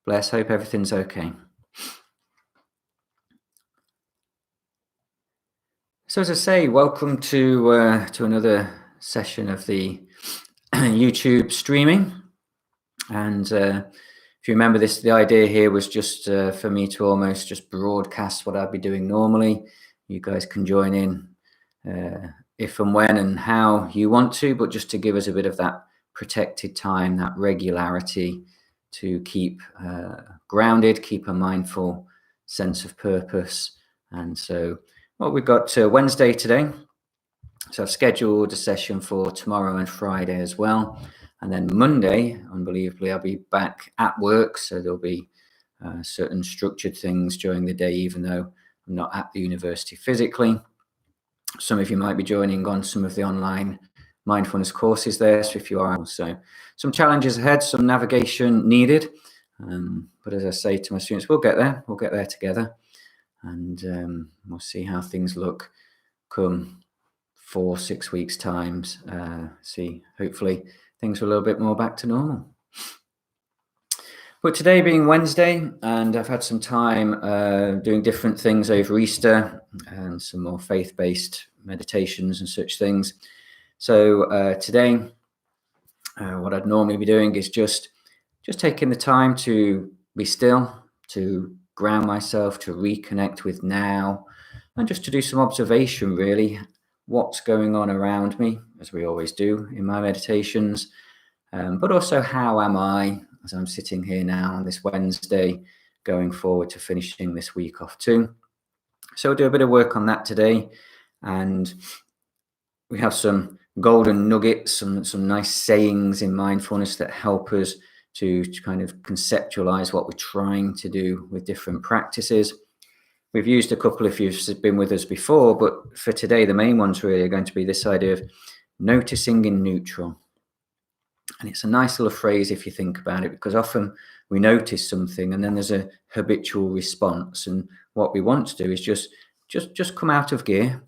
Bless. Hope everything's okay. So as I say, welcome to another session of the YouTube streaming. And if you remember this, the idea here was just for me to almost just broadcast what I'd be doing normally. You guys can join in if and when and how you want to, but just to give us a bit of that protected time, that regularity to keep grounded, keep a mindful sense of purpose. And so we've got Wednesday today. So I've scheduled a session for tomorrow and Friday as well. And then Monday, unbelievably, I'll be back at work. So there'll be certain structured things during the day, even though I'm not at the university physically. Some of you might be joining on some of the online mindfulness courses there. So if you are, so some challenges ahead, some navigation needed. But as I say to my students, we'll get there together. And we'll see how things look come 4-6 weeks times. Hopefully things are a little bit more back to normal. But today being Wednesday, and I've had some time doing different things over Easter and some more faith-based meditations and such things. So today, what I'd normally be doing is just taking the time to be still, to ground myself, to reconnect with now, and just to do some observation, really, what's going on around me, as we always do in my meditations, but also how am I, as I'm sitting here now on this Wednesday, going forward to finishing this week off too. So we'll do a bit of work on that today, and we have some golden nuggets, some nice sayings in mindfulness that help us to kind of conceptualize what we're trying to do with different practices. We've used a couple if you've been with us before, but for today, the main ones really are going to be this idea of noticing in neutral. And it's a nice little phrase if you think about it, because often we notice something and then there's a habitual response. And what we want to do is just come out of gear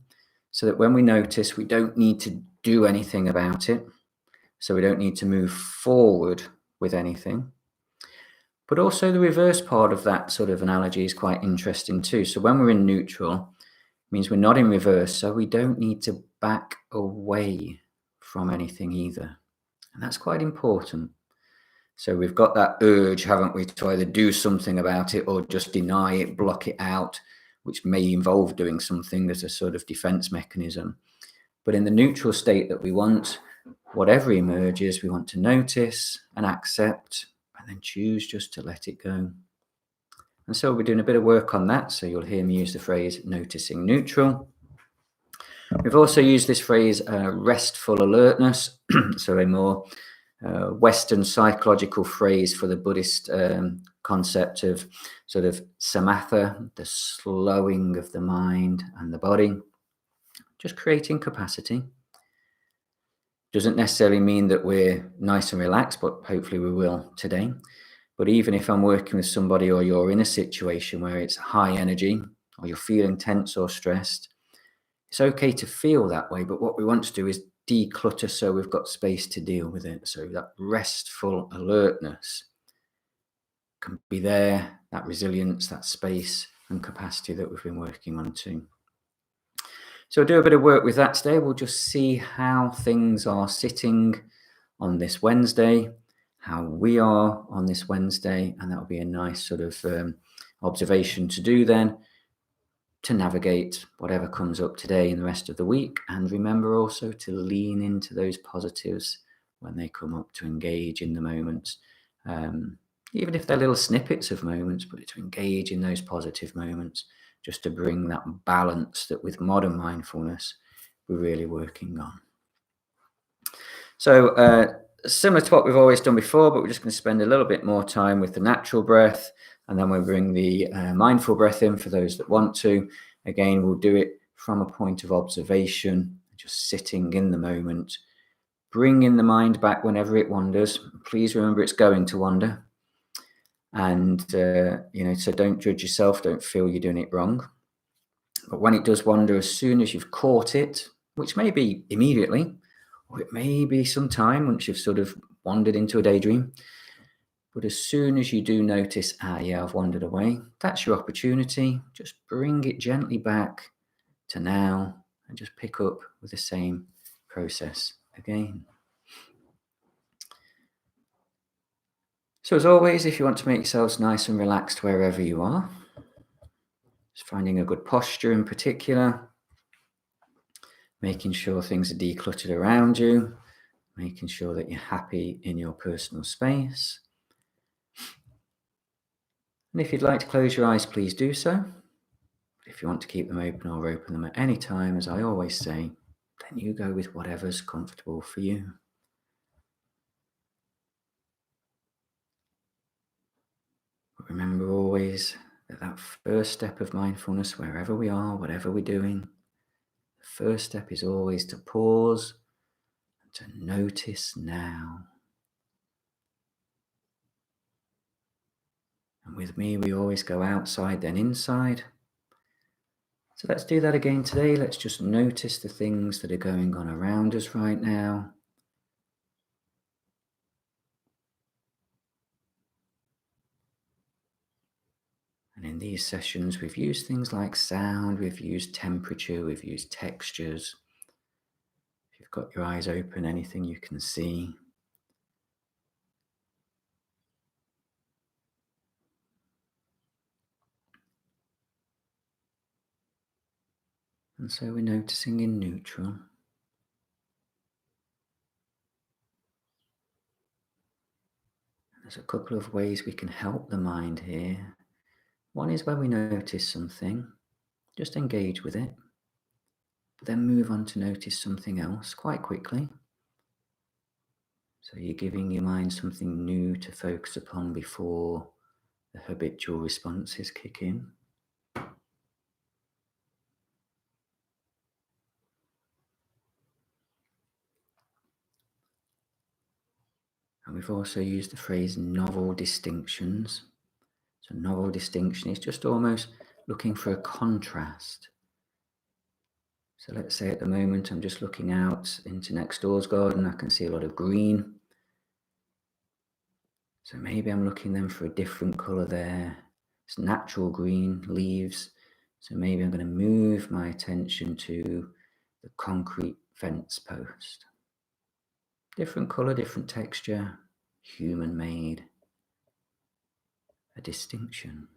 so that when we notice, we don't need to do anything about it. So we don't need to move forward with anything. But also the reverse part of that sort of analogy is quite interesting too. So when we're in neutral, it means we're not in reverse. So we don't need to back away from anything either. And that's quite important. So we've got that urge, haven't we, to either do something about it or just deny it, block it out, which may involve doing something as a sort of defense mechanism. But in the neutral state that we want, whatever emerges, we want to notice and accept and then choose just to let it go. And so we're doing a bit of work on that. So you'll hear me use the phrase noticing neutral. We've also used this phrase restful alertness, so a more Western psychological phrase for the Buddhist concept of sort of samatha, the slowing of the mind and the body, just creating capacity. Doesn't necessarily mean that we're nice and relaxed, but hopefully we will today. But even if I'm working with somebody or you're in a situation where it's high energy or you're feeling tense or stressed, it's okay to feel that way, but what we want to do is declutter so we've got space to deal with it. So that restful alertness can be there, that resilience, that space and capacity that we've been working on too. So I'll do a bit of work with that today. We'll just see how things are sitting on this Wednesday, how we are on this Wednesday, and that'll be a nice sort of observation to do then, to navigate whatever comes up today and the rest of the week. And remember also to lean into those positives when they come up, to engage in the moments, even if they're little snippets of moments, but to engage in those positive moments, just to bring that balance that with modern mindfulness, we're really working on. So similar to what we've always done before, but we're just going to spend a little bit more time with the natural breath, and then we'll bring the mindful breath in for those that want to. Again, we'll do it from a point of observation, just sitting in the moment, bringing the mind back whenever it wanders. Please remember it's going to wander. And, so don't judge yourself, don't feel you're doing it wrong. But when it does wander, as soon as you've caught it, which may be immediately, or it may be some time once you've sort of wandered into a daydream, But as soon as you do notice, yeah, I've wandered away, that's your opportunity. Just bring it gently back to now and just pick up with the same process again. So as always, if you want to make yourselves nice and relaxed wherever you are, just finding a good posture in particular, making sure things are decluttered around you, making sure that you're happy in your personal space. And if you'd like to close your eyes, please do so. If you want to keep them open or open them at any time, as I always say, then you go with whatever's comfortable for you. But remember always that first step of mindfulness, wherever we are, whatever we're doing, the first step is always to pause and to notice now. And with me, we always go outside, then inside. So let's do that again today. Let's just notice the things that are going on around us right now. And in these sessions, we've used things like sound, we've used temperature, we've used textures. If you've got your eyes open, anything you can see. And so we're noticing in neutral. There's a couple of ways we can help the mind here. One is when we notice something, just engage with it, but then move on to notice something else quite quickly. So you're giving your mind something new to focus upon before the habitual responses kick in. And we've also used the phrase novel distinctions. So novel distinction is just almost looking for a contrast. So let's say at the moment I'm just looking out into next door's garden. I can see a lot of green. So maybe I'm looking then for a different colour there. It's natural green leaves. So maybe I'm going to move my attention to the concrete fence post. Different colour, different texture, human-made, a distinction.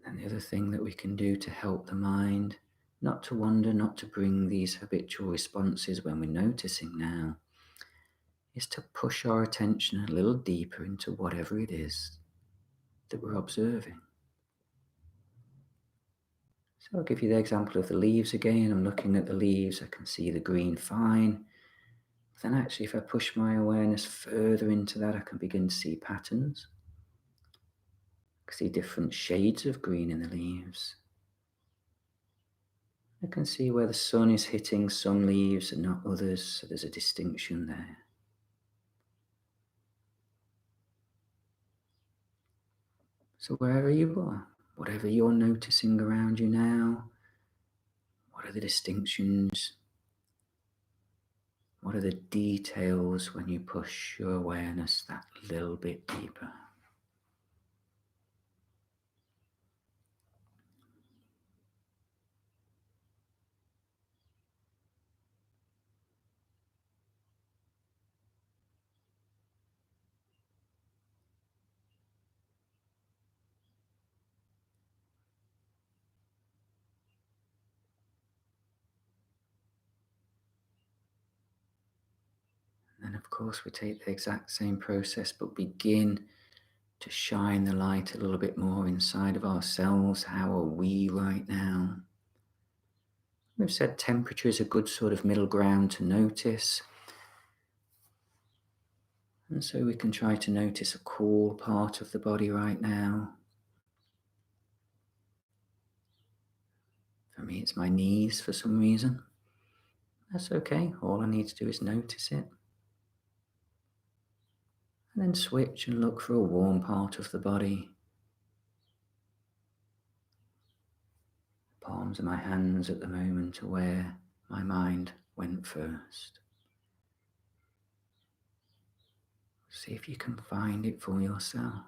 And the other thing that we can do to help the mind, not to wander, not to bring these habitual responses when we're noticing now, is to push our attention a little deeper into whatever it is that we're observing. So I'll give you the example of the leaves again. I'm looking at the leaves, I can see the green fine. Then actually, if I push my awareness further into that, I can begin to see patterns. I can see different shades of green in the leaves. I can see where the sun is hitting some leaves and not others, so there's a distinction there. So wherever you are, whatever you're noticing around you now, what are the distinctions? What are the details when you push your awareness that little bit deeper? And of course, we take the exact same process, but begin to shine the light a little bit more inside of ourselves. How are we right now? We've said temperature is a good sort of middle ground to notice. And so we can try to notice a cool part of the body right now. For me, it's my knees for some reason. That's okay. All I need to do is notice it. And then switch and look for a warm part of the body. Palms of my hands at the moment are where my mind went first. See if you can find it for yourself.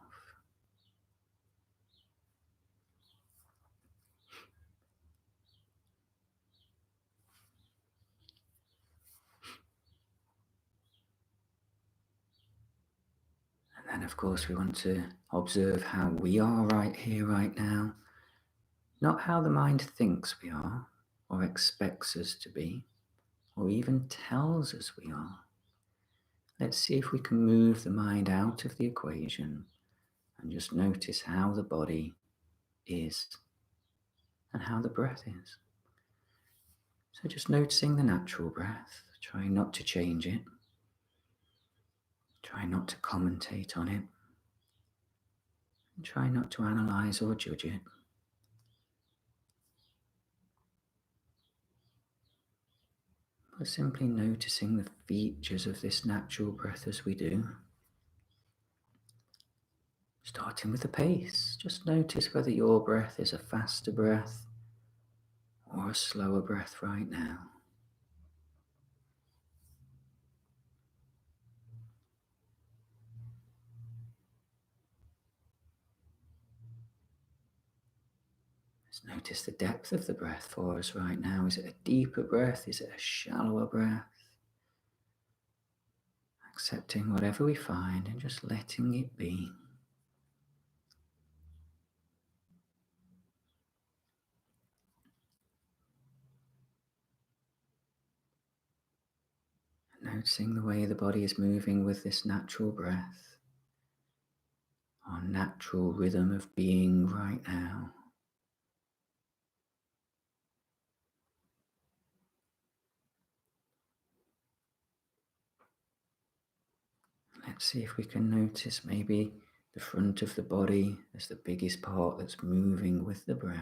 And then, of course, we want to observe how we are right here, right now. Not how the mind thinks we are, or expects us to be, or even tells us we are. Let's see if we can move the mind out of the equation and just notice how the body is and how the breath is. So just noticing the natural breath, trying not to change it, try not to commentate on it, and try not to analyze or judge it. But simply noticing the features of this natural breath as we do. Starting with the pace, just notice whether your breath is a faster breath or a slower breath right now. Just notice the depth of the breath for us right now. Is it a deeper breath? Is it a shallower breath? Accepting whatever we find and just letting it be. Noticing the way the body is moving with this natural breath, our natural rhythm of being right now. Let's see if we can notice maybe the front of the body as the biggest part that's moving with the breath.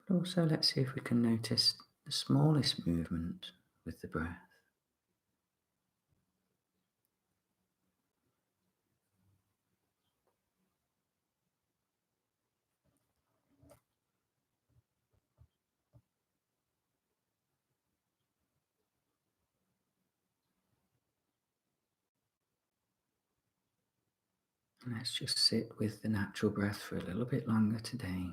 But also let's see if we can notice the smallest movement with the breath. And let's just sit with the natural breath for a little bit longer today.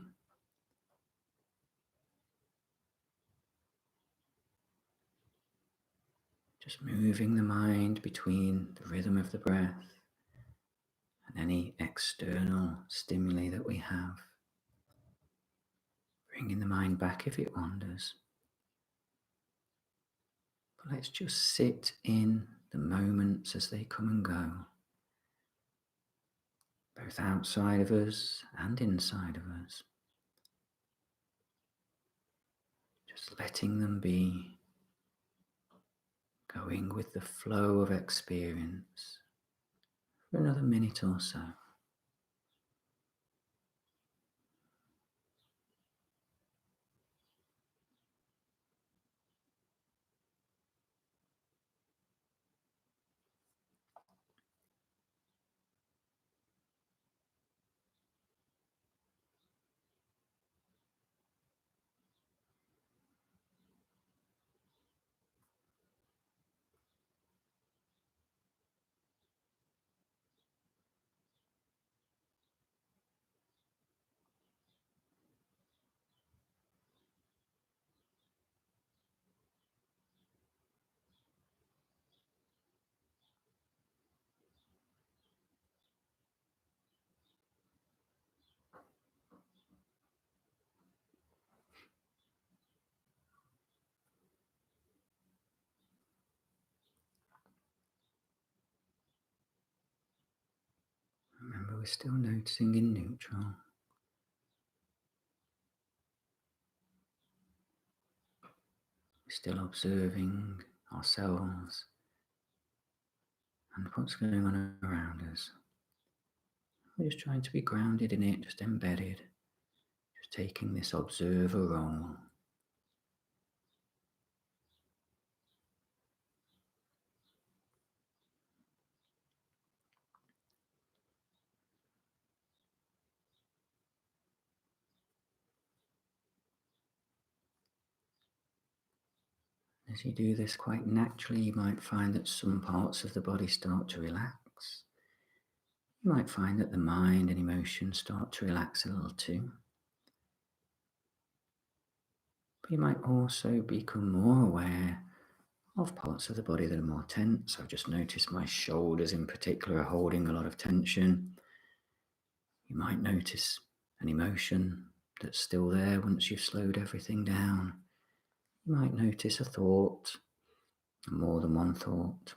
Just moving the mind between the rhythm of the breath and any external stimuli that we have. Bringing the mind back if it wanders. But let's just sit in the moments as they come and go, both outside of us and inside of us. Just letting them be, going with the flow of experience for another minute or so. Remember, we're still noticing in neutral. We're still observing ourselves and what's going on around us. We're just trying to be grounded in it, just embedded, just taking this observer role. As you do this quite naturally, you might find that some parts of the body start to relax. You might find that the mind and emotions start to relax a little too. But you might also become more aware of parts of the body that are more tense. I've just noticed my shoulders in particular are holding a lot of tension. You might notice an emotion that's still there once you've slowed everything down. You might notice a thought, more than one thought.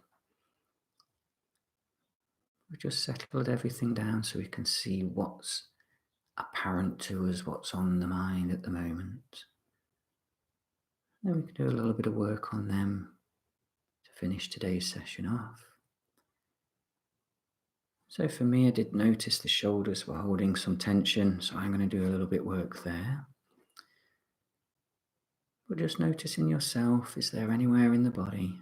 We've just settled everything down so we can see what's apparent to us, what's on the mind at the moment. Then we can do a little bit of work on them to finish today's session off. So for me, I did notice the shoulders were holding some tension, so I'm going to do a little bit of work there. But just noticing yourself, is there anywhere in the body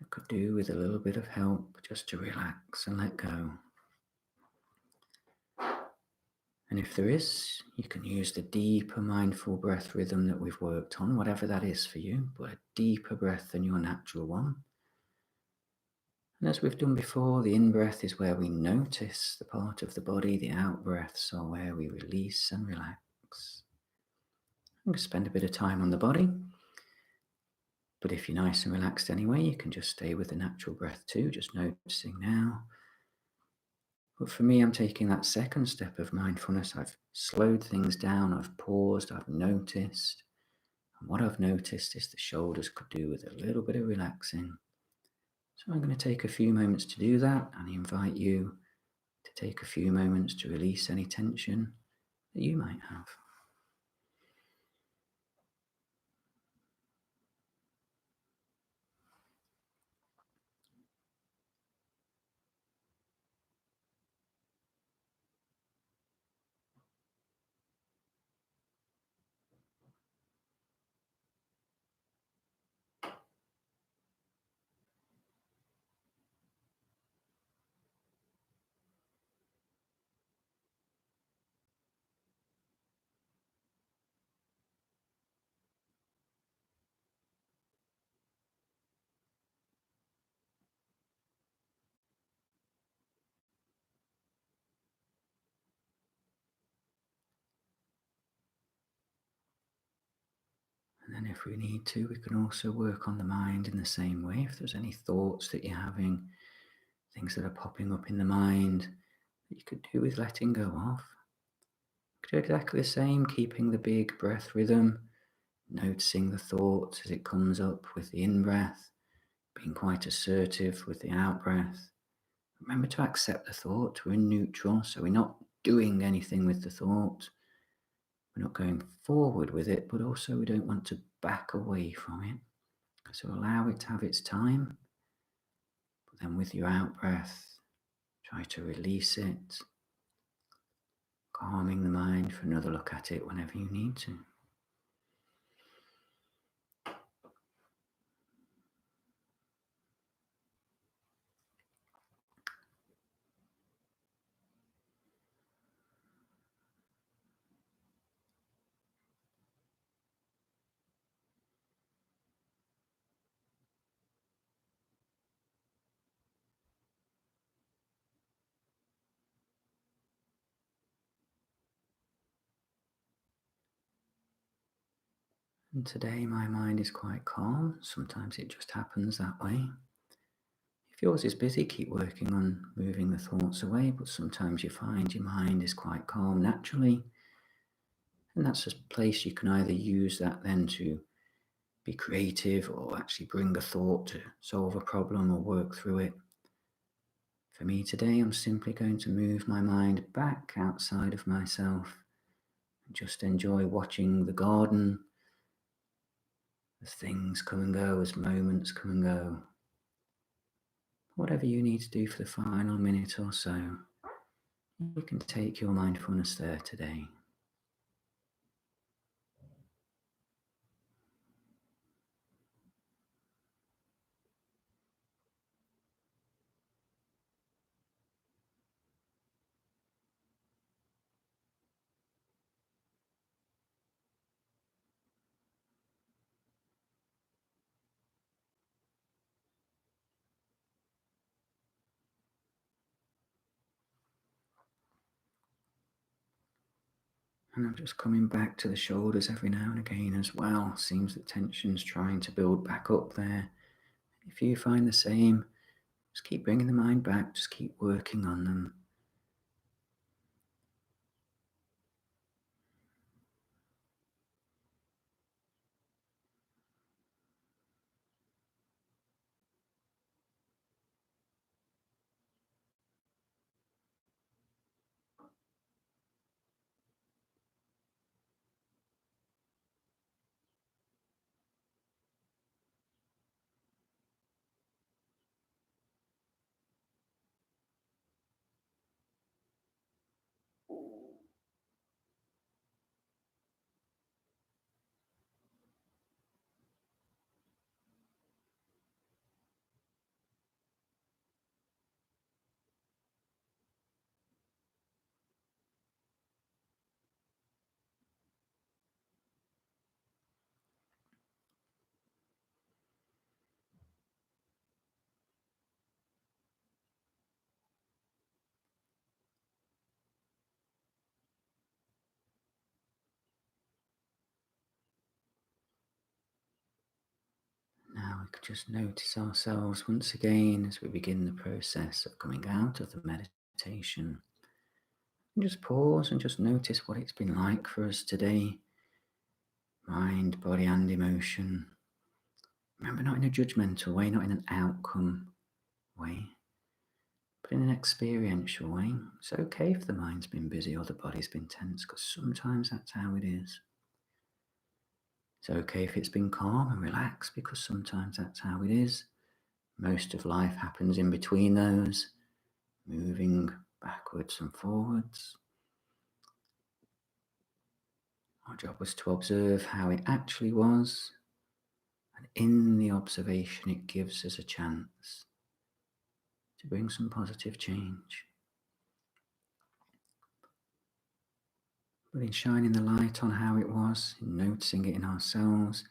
that could do with a little bit of help just to relax and let go? And if there is, you can use the deeper mindful breath rhythm that we've worked on, whatever that is for you, but a deeper breath than your natural one. And as we've done before, the in-breath is where we notice the part of the body, the out-breaths are where we release and relax. I'm going to spend a bit of time on the body, but if you're nice and relaxed anyway, you can just stay with the natural breath too, just noticing now. But for me, I'm taking that second step of mindfulness. I've slowed things down, I've paused, I've noticed. And what I've noticed is the shoulders could do with a little bit of relaxing. So I'm going to take a few moments to do that, and invite you to take a few moments to release any tension that you might have. And then if we need to, we can also work on the mind in the same way. If there's any thoughts that you're having, things that are popping up in the mind that you could do with letting go of, you could do exactly the same, keeping the big breath rhythm, noticing the thoughts as it comes up with the in-breath, being quite assertive with the out-breath. Remember to accept the thought. We're in neutral, so we're not doing anything with the thought. We're not going forward with it, but also we don't want to back away from it. So allow it to have its time, but then with your out-breath, try to release it, calming the mind for another look at it whenever you need to. And today my mind is quite calm. Sometimes it just happens that way. If yours is busy, keep working on moving the thoughts away, but sometimes you find your mind is quite calm naturally. And that's a place you can either use that then to be creative or actually bring a thought to solve a problem or work through it. For me today, I'm simply going to move my mind back outside of myself and just enjoy watching the garden as things come and go, as moments come and go. Whatever you need to do for the final minute or so, you can take your mindfulness there today. And I'm just coming back to the shoulders every now and again as well. Seems that tension's trying to build back up there. If you find the same, just keep bringing the mind back, just keep working on them. Now we could just notice ourselves once again as we begin the process of coming out of the meditation. And just pause and just notice what it's been like for us today. Mind, body, and emotion. Remember, not in a judgmental way, not in an outcome way, but in an experiential way. It's okay if the mind's been busy or the body's been tense, because sometimes that's how it is. It's okay if it's been calm and relaxed, because sometimes that's how it is. Most of life happens in between those, moving backwards and forwards. Our job was to observe how it actually was, and in the observation it gives us a chance to bring some positive change. But in shining the light on how it was, in noticing it in ourselves,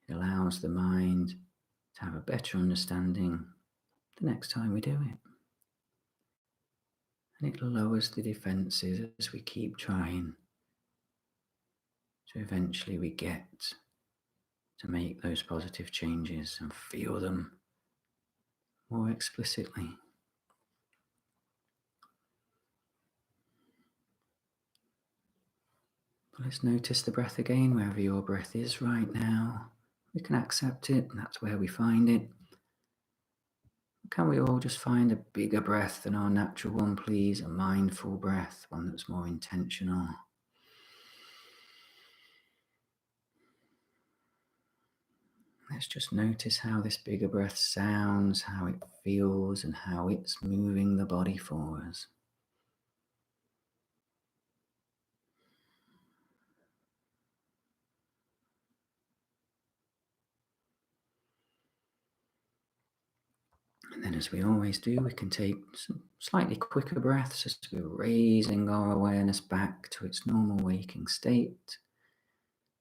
it allows the mind to have a better understanding the next time we do it. And it lowers the defenses as we keep trying. So eventually we get to make those positive changes and feel them more explicitly. But let's notice the breath again, wherever your breath is right now. We can accept it, and that's where we find it. Can we all just find a bigger breath than our natural one, please? A mindful breath, one that's more intentional. Let's just notice how this bigger breath sounds, how it feels, and how it's moving the body for us. And then, as we always do, we can take some slightly quicker breaths as we're raising our awareness back to its normal waking state.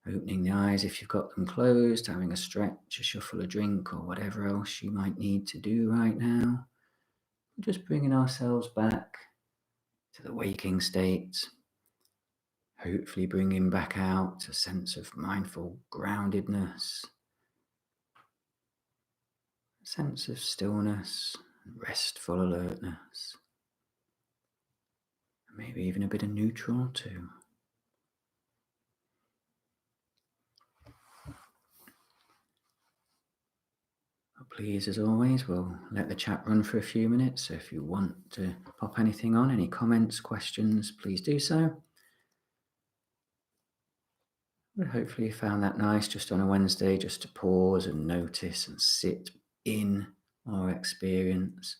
Opening the eyes if you've got them closed, having a stretch, a shuffle, a drink, or whatever else you might need to do right now. Just bringing ourselves back to the waking state. Hopefully bringing back out a sense of mindful groundedness, a sense of stillness, restful alertness, maybe even a bit of neutral too. But please, as always, we'll let the chat run for a few minutes, so if you want to pop anything on, any comments, questions, please do so. But hopefully you found that nice just on a Wednesday, just to pause and notice and sit in our experience.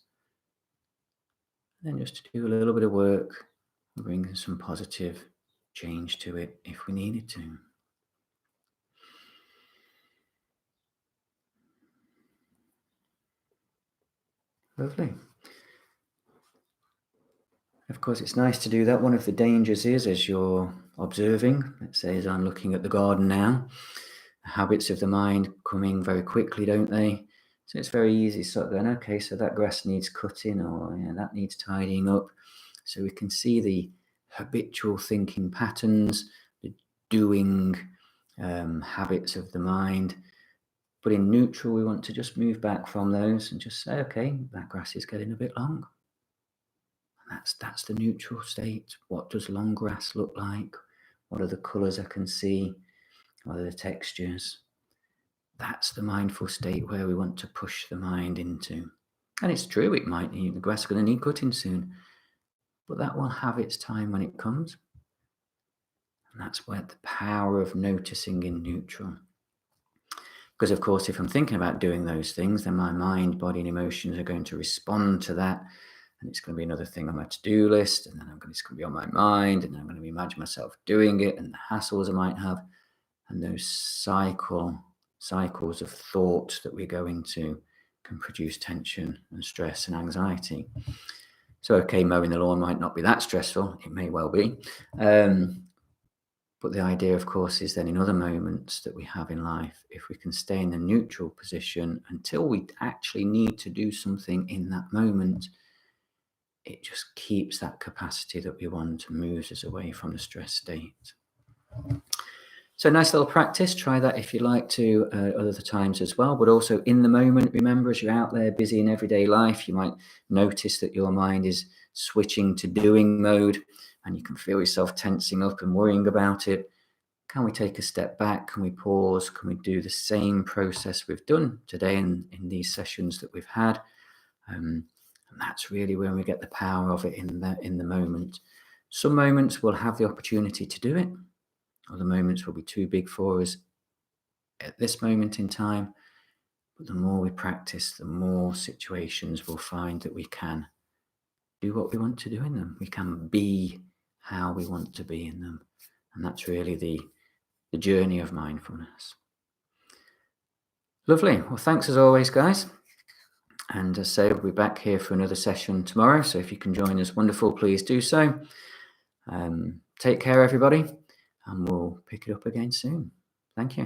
And then just to do a little bit of work and bring some positive change to it if we needed to. Lovely. Of course, it's nice to do that. One of the dangers is, as you're observing, let's say as I'm looking at the garden now, the habits of the mind coming very quickly, don't they? So it's very easy sort of going, okay, so that grass needs cutting, or that needs tidying up. So we can see the habitual thinking patterns, the doing habits of the mind. But in neutral, we want to just move back from those and just say, okay, that grass is getting a bit long. And that's the neutral state. What does long grass look like? What are the colours I can see? What are the textures? That's the mindful state where we want to push the mind into. And it's true, it might need, the grass is going to need cutting soon, but that will have its time when it comes. And that's where the power of noticing in neutral. Because, of course, if I'm thinking about doing those things, then my mind, body, and emotions are going to respond to that. And it's going to be another thing on my to-do list. And then it's going to be on my mind. And then I'm going to imagine myself doing it and the hassles I might have. And those cycles of thought that we go into can produce tension and stress and anxiety. So, okay, mowing the lawn might not be that stressful. It may well be. But the idea, of course, is then in other moments that we have in life, if we can stay in the neutral position until we actually need to do something in that moment, it just keeps that capacity that we want to move us away from the stress state. So nice little practice. Try that if you like to other times as well. But also in the moment, remember, as you're out there busy in everyday life, you might notice that your mind is switching to doing mode and you can feel yourself tensing up and worrying about it. Can we take a step back? Can we pause? Can we do the same process we've done today in these sessions that we've had? And that's really when we get the power of it in the moment. Some moments we'll have the opportunity to do it. Other moments will be too big for us at this moment in time. But the more we practice, the more situations we'll find that we can do what we want to do in them. We can be how we want to be in them. And that's really the journey of mindfulness. Lovely. Well, thanks as always, guys. And as I say, we'll be back here for another session tomorrow. So if you can join us, wonderful, please do so. Take care, everybody. And we'll pick it up again soon. Thank you.